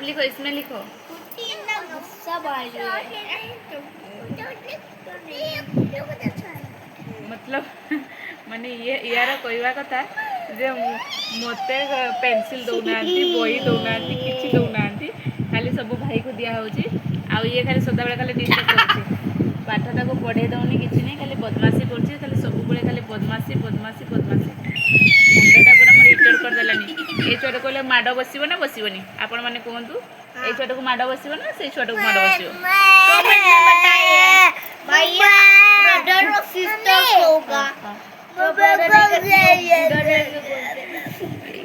लिखो, इसमें लिखो। मतलब माने ये यार कहवा कथा जे मते पेंसिल दौना बही दौना किसी दौना खाली सब भाई को दिया होची आ ये खाली सदा बेला खाली डिस्टर्ब करछे पाठ ताको पढ़े दौनी किसी नहीं खाली बदमाशी करछे खाली सब बेले खाली बदमाशी बदमाशी बदमाशी मुंडटा पूरा मोर इटोर कर देलानी ए छोटे कहले माड बसिबो ना बसिबोनी आपण माने कहंतु ए छोटे को माड बसिबो ना से छोटे को माड बसिबो कमेंट में बताइए भैया ब्रदर और सिस्टर होगा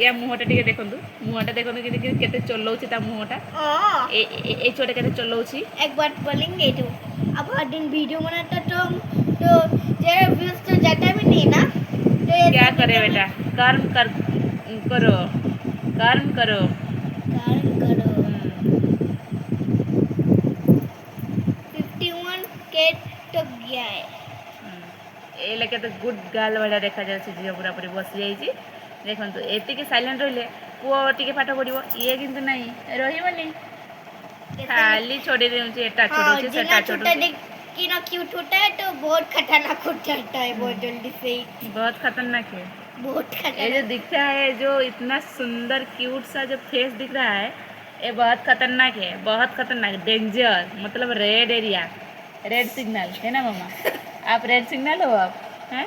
या मुहटा टिके देखंतु मुहटा देखंतु कि केते चलौछि ता मुहटा ए छोटे केते चलौछि एक बात बोलेंगे तो अब हर दिन वीडियो बनाता तो तेरा व्यूज तो जाता भी नहीं ना तो क्या करे बेटा कर्म कर करो कर्म करो कारण करो 51K तक गया है ए लगे तो गुड गर्ल वाला देखा जाଉଛି झियो पूरा पूरी बसी जाइछि देखंतु एतिके साइलेंट रहिले पुओ टिके पाठ पढिबो ये किंतु नहीं रहिबोनी खाली छोड़ी देउछि एटा छोड़ुछि सेटा छोड़ुछि कि ना क्यूट होता है तो बहुत खतरनाक हो जाता है बहुत जल्दी से बहुत खतरनाक है बहुत ये खतरनाक जो दिख रहा है जो इतना सुंदर क्यूट सा जो फेस दिख रहा है ये बहुत खतरनाक है बहुत खतरनाक डेंजर मतलब रेड एरिया रेड सिग्नल है ना मम्मा आप रेड सिग्नल हो आप हैं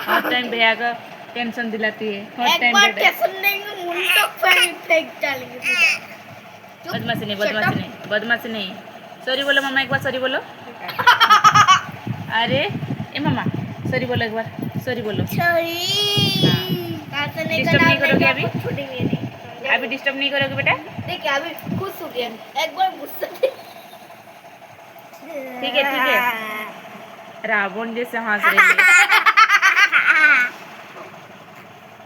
हर टाइम भैया का टेंशन दिलाती है हर एक टाइम बार टेंशन देंगे मुंह तक फेंक डालेंगे पूरा बदमाशी नहीं बदमाशी नहीं बदमाशी नहीं सॉरी बोलो मम्मा एक बार सॉरी बोलो अरे ए मम्मा सॉरी बोलो एक बार सॉरी बोलो डिस्टर्ब नहीं करोगे अभी डिस्टर्ब नहीं करोगे बेटा देखिए अभी खुश हो गया एक बार गुस्सा ठीक है रावण जैसे हंस रही है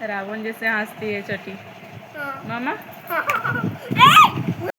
रावण जैसे हंसती है छोटी मामा